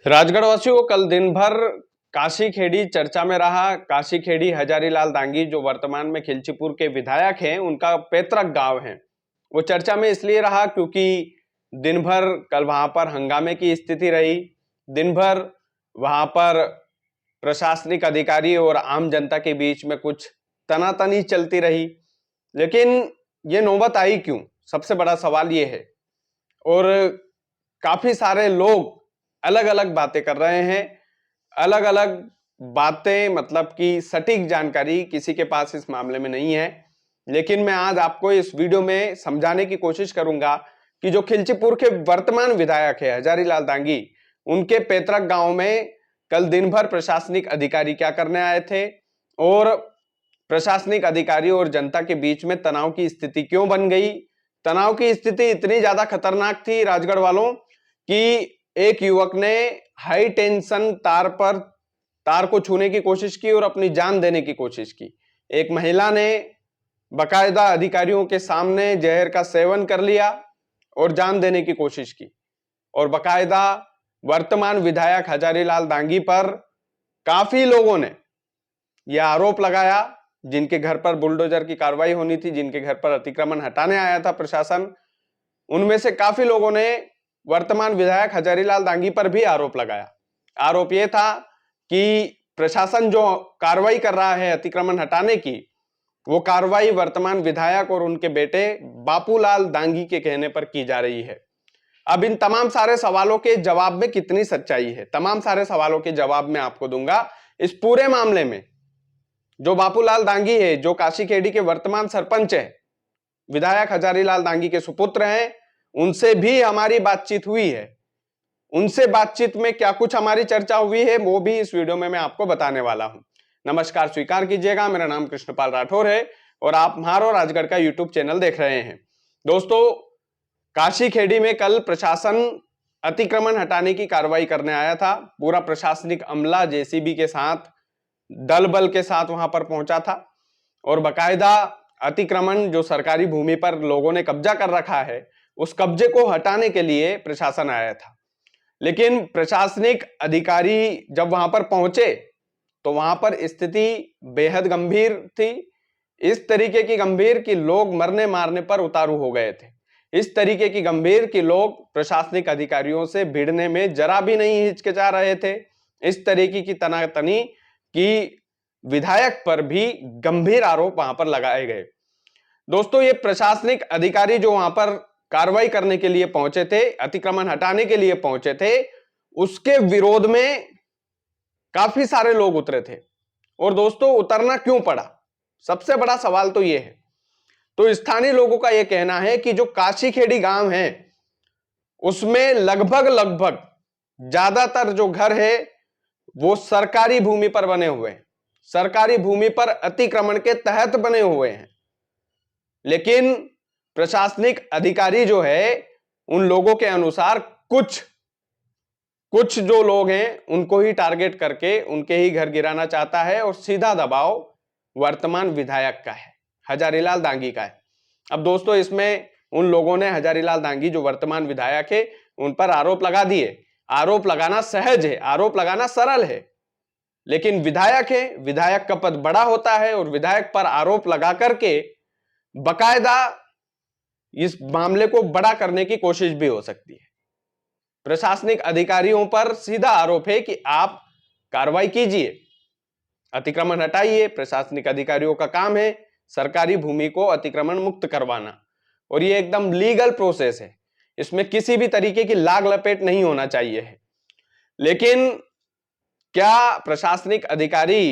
राजगढ़ वासियों को कल दिन भर काशी खेड़ी चर्चा में रहा। काशी खेड़ी हजारीलाल दांगी जो वर्तमान में खिलचीपुर के विधायक हैं, उनका पैतृक गांव है। वो चर्चा में इसलिए रहा क्योंकि दिन भर कल वहां पर हंगामे की स्थिति रही। दिन भर वहां पर प्रशासनिक अधिकारी और आम जनता के बीच में कुछ तनातनी चलती रही। लेकिन ये नौबत आई क्यों, सबसे बड़ा सवाल ये है। और काफी सारे लोग अलग अलग बातें कर रहे हैं। अलग अलग बातें मतलब कि सटीक जानकारी किसी के पास इस मामले में नहीं है। लेकिन मैं आज आपको इस वीडियो में समझाने की कोशिश करूंगा कि जो खिलचीपुर के वर्तमान विधायक है हजारीलाल दांगी, उनके पैतृक गांव में कल दिन भर प्रशासनिक अधिकारी क्या करने आए थे और प्रशासनिक अधिकारी और जनता के बीच में तनाव की स्थिति क्यों बन गई। तनाव की स्थिति इतनी ज्यादा खतरनाक थी राजगढ़ वालों कि एक युवक ने हाई टेंशन तार को छूने की कोशिश की और अपनी जान देने की कोशिश की। एक महिला ने बकायदा अधिकारियों के सामने जहर का सेवन कर लिया और जान देने की कोशिश की। और बकायदा वर्तमान विधायक हजारीलाल दांगी पर काफी लोगों ने यह आरोप लगाया, जिनके घर पर बुलडोजर की कार्रवाई होनी थी, जिनके घर पर अतिक्रमण हटाने आया था प्रशासन, उनमें से काफी लोगों ने वर्तमान विधायक हजारीलाल दांगी पर भी आरोप लगाया। आरोप यह था कि प्रशासन जो कार्रवाई कर रहा है अतिक्रमण हटाने की, वो कार्रवाई वर्तमान विधायक और उनके बेटे बापूलाल दांगी के कहने पर की जा रही है। अब इन तमाम सारे सवालों के जवाब में कितनी सच्चाई है, तमाम सारे सवालों के जवाब मैं आपको दूंगा। इस पूरे मामले में जो बापूलाल दांगी है, जो काशी खेड़ी के वर्तमान सरपंच है, विधायक हजारीलाल दांगी के सुपुत्र हैं, उनसे भी हमारी बातचीत हुई है। उनसे बातचीत में क्या कुछ हमारी चर्चा हुई है वो भी इस वीडियो में मैं आपको बताने वाला हूं। नमस्कार, स्वीकार कीजिएगा। मेरा नाम कृष्णपाल राठौर है और आप म्हारो राजगढ़ का यूट्यूब चैनल देख रहे हैं। दोस्तों, काशी खेड़ी में कल प्रशासन अतिक्रमण हटाने की कार्रवाई करने आया था। पूरा प्रशासनिक अमला जेसीबी के साथ, दल बल के साथ वहां पर पहुंचा था और बकायदा अतिक्रमण जो सरकारी भूमि पर लोगों ने कब्जा कर रखा है, उस कब्जे को हटाने के लिए प्रशासन आया था। लेकिन प्रशासनिक अधिकारी जब वहां पर पहुंचे तो वहां पर स्थिति बेहद गंभीर थी। इस तरीके की गंभीर कि लोग मरने मारने पर उतारू हो गए थे। इस तरीके की गंभीर कि लोग प्रशासनिक अधिकारियों से भिड़ने में जरा भी नहीं हिचकिचा रहे थे। इस तरीके की तनातनी कि विधायक पर भी गंभीर आरोप वहां पर लगाए गए। दोस्तों, ये प्रशासनिक अधिकारी जो वहां पर कार्रवाई करने के लिए पहुंचे थे, अतिक्रमण हटाने के लिए पहुंचे थे, उसके विरोध में काफी सारे लोग उतरे थे। और दोस्तों, उतरना क्यों पड़ा, सबसे बड़ा सवाल तो यह है। तो स्थानीय लोगों का यह कहना है कि जो काशी खेड़ी गांव है, उसमें लगभग लगभग ज्यादातर जो घर है वो सरकारी भूमि पर बने हुए हैं, सरकारी भूमि पर अतिक्रमण के तहत बने हुए हैं। लेकिन प्रशासनिक अधिकारी जो है, उन लोगों के अनुसार कुछ जो लोग हैं उनको ही टारगेट करके उनके ही घर गिराना चाहता है और सीधा दबाव वर्तमान विधायक का है, हजारीलाल दांगी का है। अब दोस्तों, इसमें उन लोगों ने हजारीलाल दांगी जो वर्तमान विधायक है उन पर आरोप लगा दिए। आरोप लगाना सहज है, आरोप लगाना सरल है, लेकिन विधायक है, विधायक का पद बड़ा होता है और विधायक पर आरोप लगा करके बकायदा इस मामले को बड़ा करने की कोशिश भी हो सकती है। प्रशासनिक अधिकारियों पर सीधा आरोप है कि आप कार्रवाई कीजिए, अतिक्रमण हटाइए। प्रशासनिक अधिकारियों का काम है सरकारी भूमि को अतिक्रमण मुक्त करवाना, और यह एकदम लीगल प्रोसेस है, इसमें किसी भी तरीके की लाग लपेट नहीं होना चाहिए है। लेकिन क्या प्रशासनिक अधिकारी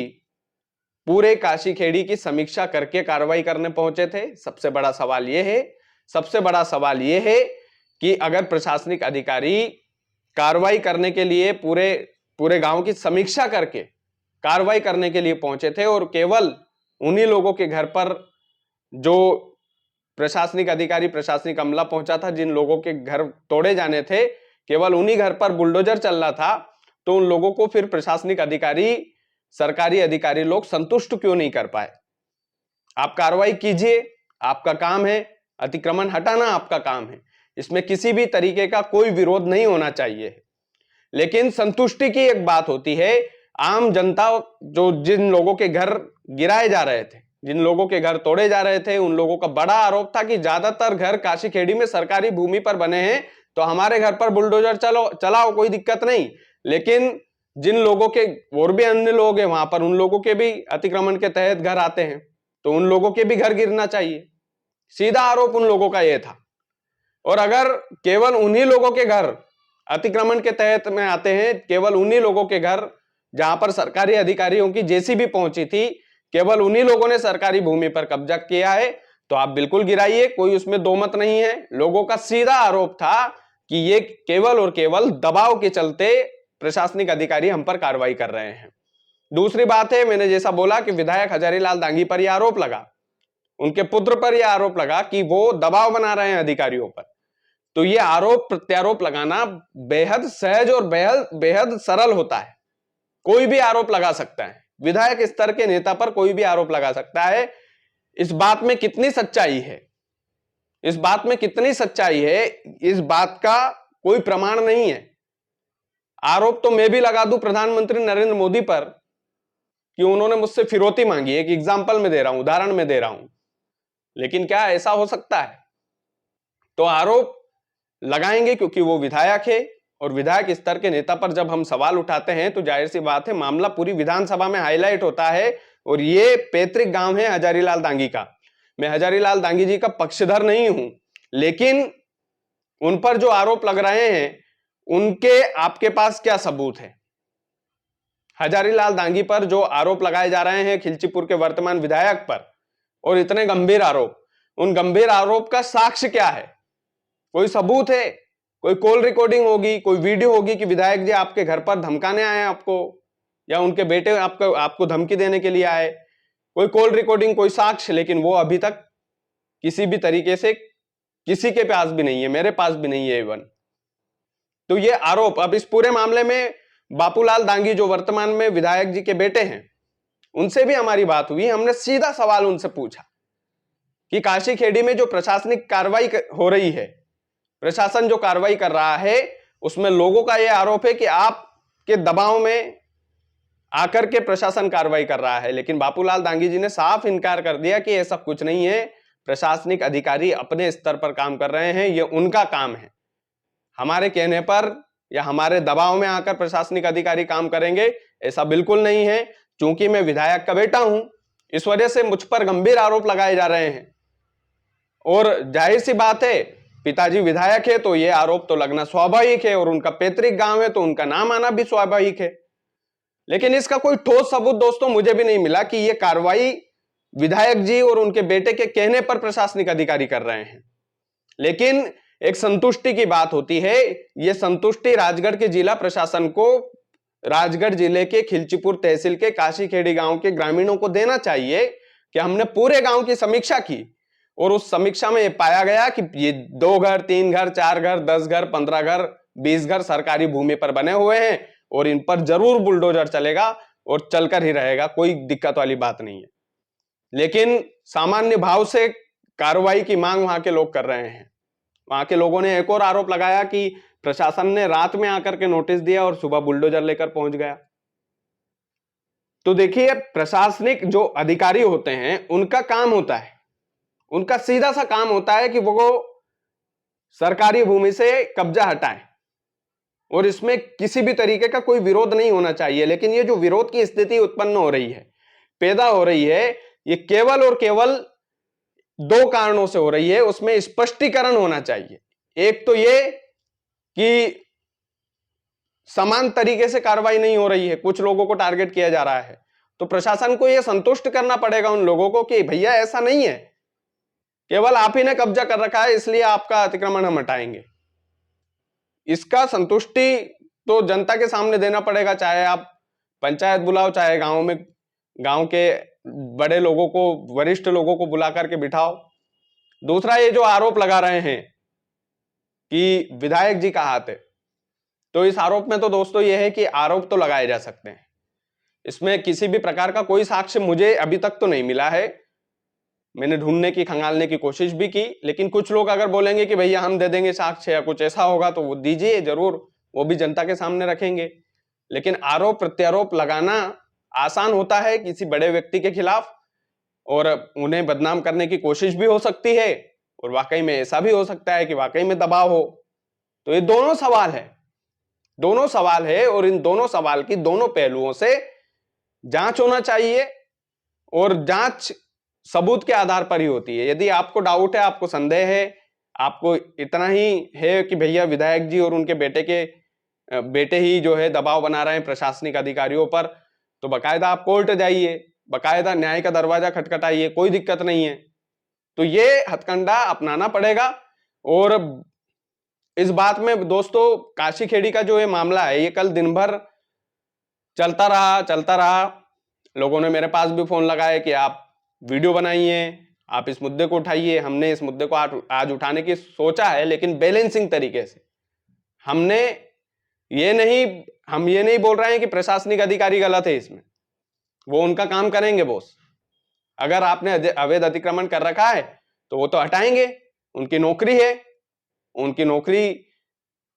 पूरे काशी खेड़ी की समीक्षा करके कार्रवाई करने पहुंचे थे? सबसे बड़ा सवाल यह है। सबसे बड़ा सवाल यह है कि अगर प्रशासनिक अधिकारी कार्रवाई करने के लिए पूरे गांव की समीक्षा करके कार्रवाई करने के लिए पहुंचे थे और केवल उन्हीं लोगों के घर पर जो प्रशासनिक अधिकारी, प्रशासनिक अमला पहुंचा था, जिन लोगों के घर तोड़े जाने थे, केवल उन्हीं घर पर बुलडोजर चल रहा था, तो उन लोगों को फिर प्रशासनिक अधिकारी, सरकारी अधिकारी लोग संतुष्ट क्यों नहीं कर पाए? आप कार्रवाई कीजिए, आपका काम है, अतिक्रमण हटाना आपका काम है, इसमें किसी भी तरीके का कोई विरोध नहीं होना चाहिए। लेकिन संतुष्टि की एक बात होती है। आम जनता, जो जिन लोगों के घर गिराए जा रहे थे, जिन लोगों के घर तोड़े जा रहे थे, उन लोगों का बड़ा आरोप था कि ज्यादातर घर काशी खेड़ी में सरकारी भूमि पर बने हैं, तो हमारे घर पर बुलडोजर चलाओ, कोई दिक्कत नहीं। लेकिन जिन लोगों के और भी अन्य लोग हैं वहां पर, उन लोगों के भी अतिक्रमण के तहत घर आते हैं, तो उन लोगों के भी घर गिरना चाहिए। सीधा आरोप उन लोगों का यह था। और अगर केवल उन्हीं लोगों के घर अतिक्रमण के तहत में आते हैं, केवल उन्हीं लोगों के घर जहां पर सरकारी अधिकारियों की जेसीबी पहुंची थी, केवल उन्हीं लोगों ने सरकारी भूमि पर कब्जा किया है, तो आप बिल्कुल गिराइए, कोई उसमें दो मत नहीं है। लोगों का सीधा आरोप था कि ये केवल और केवल दबाव के चलते प्रशासनिक अधिकारी हम पर कार्रवाई कर रहे हैं। दूसरी बात है, मैंने जैसा बोला कि विधायक हजारीलाल दांगी पर यह आरोप लगा, उनके पुत्र पर यह आरोप लगा कि वो दबाव बना रहे हैं अधिकारियों पर। तो यह आरोप प्रत्यारोप लगाना बेहद सहज और बेहद बेहद सरल होता है। कोई भी आरोप लगा सकता है, विधायक स्तर के नेता पर कोई भी आरोप लगा सकता है। इस बात में कितनी सच्चाई है, इस बात में कितनी सच्चाई है, इस बात का कोई प्रमाण नहीं है। आरोप तो मैं भी लगा दूं प्रधानमंत्री नरेंद्र मोदी पर कि उन्होंने मुझसे फिरौती मांगी, एक एग्जाम्पल में दे रहा हूं, उदाहरण में दे रहा हूं, लेकिन क्या ऐसा हो सकता है? तो आरोप लगाएंगे क्योंकि वो विधायक है, और विधायक स्तर के नेता पर जब हम सवाल उठाते हैं तो जाहिर सी बात है मामला पूरी विधानसभा में हाईलाइट होता है। और ये पैतृक गांव है हजारीलाल दांगी का। मैं हजारीलाल दांगी जी का पक्षधर नहीं हूं, लेकिन उन पर जो आरोप लग रहे हैं उनके आपके पास क्या सबूत है? हजारीलाल दांगी पर जो आरोप लगाए जा रहे हैं खिलचीपुर के वर्तमान विधायक पर, और इतने गंभीर आरोप, उन गंभीर आरोप का साक्ष्य क्या है? कोई सबूत है? कोई कॉल रिकॉर्डिंग होगी, कोई वीडियो होगी कि विधायक जी आपके घर पर धमकाने आए आपको, या उनके बेटे आपको धमकी देने के लिए आए? कोई कॉल रिकॉर्डिंग, कोई साक्ष्य, लेकिन वो अभी तक किसी भी तरीके से किसी के पास भी नहीं है, मेरे पास भी नहीं है इवन। तो ये आरोप, अब इस पूरे मामले में बापूलाल दांगी जो वर्तमान में विधायक जी के बेटे हैं, उनसे भी हमारी बात हुई। हमने सीधा सवाल उनसे पूछा कि काशी खेड़ी में जो प्रशासनिक कार्रवाई हो रही है, प्रशासन जो कार्रवाई कर रहा है, उसमें लोगों का यह आरोप है कि आपके दबाव में आकर के प्रशासन कार्रवाई कर रहा है। लेकिन बापूलाल दांगी जी ने साफ इनकार कर दिया कि ऐसा कुछ नहीं है, प्रशासनिक अधिकारी अपने स्तर पर काम कर रहे हैं, यह उनका काम है। हमारे कहने पर या हमारे दबाव में आकर प्रशासनिक अधिकारी काम करेंगे, ऐसा बिल्कुल नहीं है। चूंकि मैं विधायक का बेटा हूं, इस वजह से मुझ पर गंभीर आरोप लगाए जा रहे हैं, और जाहिर सी बात है पिताजी विधायक है तो यह आरोप तो लगना स्वाभाविक है, और उनका पैतृक गांव है तो उनका नाम आना भी स्वाभाविक है। लेकिन इसका कोई ठोस सबूत दोस्तों मुझे भी नहीं मिला कि यह कार्रवाई विधायक जी और उनके बेटे के कहने पर प्रशासनिक अधिकारी कर रहे हैं। लेकिन एक संतुष्टि की बात होती है, यह संतुष्टि राजगढ़ के जिला प्रशासन को, राजगढ़ जिले के खिलचीपुर तहसील के काशी खेड़ी गांव के ग्रामीणों को देना चाहिए कि हमने पूरे गांव की समीक्षा की, और उस समीक्षा में यह पाया गया कि ये 2 घर, 3 घर, 4 घर, 10 घर, 15 घर, 20 घर सरकारी भूमि पर बने हुए हैं, और इन पर जरूर बुलडोजर चलेगा और चलकर ही रहेगा, कोई दिक्कत वाली बात नहीं है। लेकिन सामान्य भाव से कार्रवाई की मांग वहां के लोग कर रहे हैं। वहां के लोगों ने एक और आरोप लगाया कि प्रशासन ने रात में आकर के नोटिस दिया और सुबह बुलडोजर लेकर पहुंच गया। तो देखिए, प्रशासनिक जो अधिकारी होते हैं उनका काम होता है, उनका सीधा सा काम होता है कि वो सरकारी भूमि से कब्जा हटाएं, और इसमें किसी भी तरीके का कोई विरोध नहीं होना चाहिए। लेकिन ये जो विरोध की स्थिति उत्पन्न हो रही है, पैदा हो रही है, ये केवल और केवल 2 कारणों से हो रही है। उसमें स्पष्टीकरण होना चाहिए। एक तो ये कि समान तरीके से कार्रवाई नहीं हो रही है, कुछ लोगों को टारगेट किया जा रहा है, तो प्रशासन को यह संतुष्ट करना पड़ेगा उन लोगों को कि भैया ऐसा नहीं है, केवल आप ही ने कब्जा कर रखा है इसलिए आपका अतिक्रमण हम हटाएंगे। इसका संतुष्टि तो जनता के सामने देना पड़ेगा, चाहे आप पंचायत बुलाओ, चाहे गांव के बड़े लोगों को, वरिष्ठ लोगों को बुला करके बिठाओ। दूसरा, ये जो आरोप लगा रहे हैं कि विधायक जी का हाथ है, तो इस आरोप में तो दोस्तों ये है कि आरोप तो लगाए जा सकते हैं, इसमें किसी भी प्रकार का कोई साक्ष्य मुझे अभी तक तो नहीं मिला है। मैंने ढूंढने की, खंगालने की कोशिश भी की, लेकिन कुछ लोग अगर बोलेंगे कि भैया हम दे देंगे साक्ष्य या कुछ ऐसा होगा, तो वो दीजिए जरूर, वो भी जनता के सामने रखेंगे। लेकिन आरोप प्रत्यारोप लगाना आसान होता है किसी बड़े व्यक्ति के खिलाफ, और उन्हें बदनाम करने की कोशिश भी हो सकती है, और वाकई में ऐसा भी हो सकता है कि वाकई में दबाव हो। तो ये दोनों सवाल है, और इन दोनों सवाल की दोनों पहलुओं से जांच होना चाहिए, और जांच सबूत के आधार पर ही होती है। यदि आपको डाउट है, आपको संदेह है, आपको इतना ही है कि भैया विधायक जी और उनके बेटे ही जो है दबाव बना रहे हैं प्रशासनिक अधिकारियों पर, तो बकायदा आप कोर्ट जाइए, बकायदा न्याय का दरवाजा खटखटाइए, कोई दिक्कत नहीं है। तो ये हथकंडा अपनाना पड़ेगा। और इस बात में दोस्तों, काशी खेड़ी का जो ये मामला है, ये कल दिन भर चलता रहा। लोगों ने मेरे पास भी फोन लगाए कि आप वीडियो बनाइए, आप इस मुद्दे को उठाइए। हमने इस मुद्दे को आज उठाने की सोचा है, लेकिन बैलेंसिंग तरीके से। हम ये नहीं बोल रहे हैं कि प्रशासनिक अधिकारी गलत है इसमें, वो उनका काम करेंगे बॉस। अगर आपने अवैध अतिक्रमण कर रखा है तो वो तो हटाएंगे, उनकी नौकरी है। उनकी नौकरी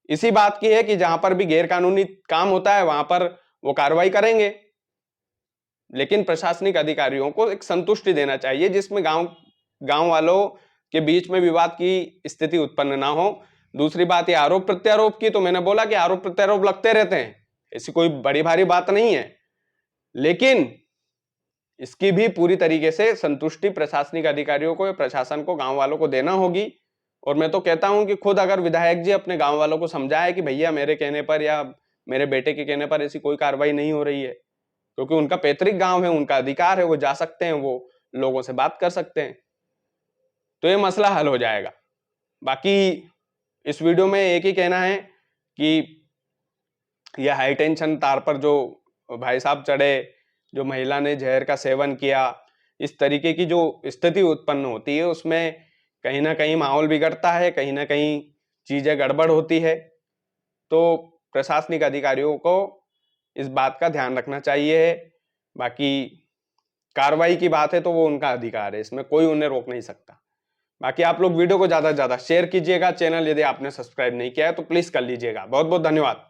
इसी बात की है कि जहां पर भी गैरकानूनी काम होता है वहां पर वो कार्रवाई करेंगे। लेकिन प्रशासनिक अधिकारियों को एक संतुष्टि देना चाहिए जिसमें गांव वालों के बीच में विवाद की स्थिति उत्पन्न ना हो। दूसरी बात ये आरोप प्रत्यारोप की, तो मैंने बोला कि आरोप प्रत्यारोप लगते रहते हैं, ऐसी कोई बड़ी भारी बात नहीं है। लेकिन इसकी भी पूरी तरीके से संतुष्टि प्रशासनिक अधिकारियों को, प्रशासन को, गांव वालों को देना होगी। और मैं तो कहता हूं कि खुद अगर विधायक जी अपने गांव वालों को समझाए कि भैया मेरे कहने पर या मेरे बेटे के कहने पर ऐसी कोई कार्रवाई नहीं हो रही है, क्योंकि उनका पैतृक गांव है, उनका अधिकार है, वो जा सकते हैं, वो लोगों से बात कर सकते हैं, तो ये मसला हल हो जाएगा। बाकी इस वीडियो में एक ही कहना है कि यह हाई टेंशन तार पर जो भाई साहब चढ़े, जो महिला ने जहर का सेवन किया, इस तरीके की जो स्थिति उत्पन्न होती है उसमें कहीं ना कहीं माहौल बिगड़ता है, कहीं ना कहीं चीजें गड़बड़ होती है। तो प्रशासनिक अधिकारियों को इस बात का ध्यान रखना चाहिए। बाकी कार्रवाई की बात है तो वो उनका अधिकार है, इसमें कोई उन्हें रोक नहीं सकता। बाकी आप लोग वीडियो को ज्यादा से ज्यादा शेयर कीजिएगा। चैनल यदि आपने सब्सक्राइब नहीं किया है तो प्लीज कर लीजिएगा। बहुत बहुत धन्यवाद।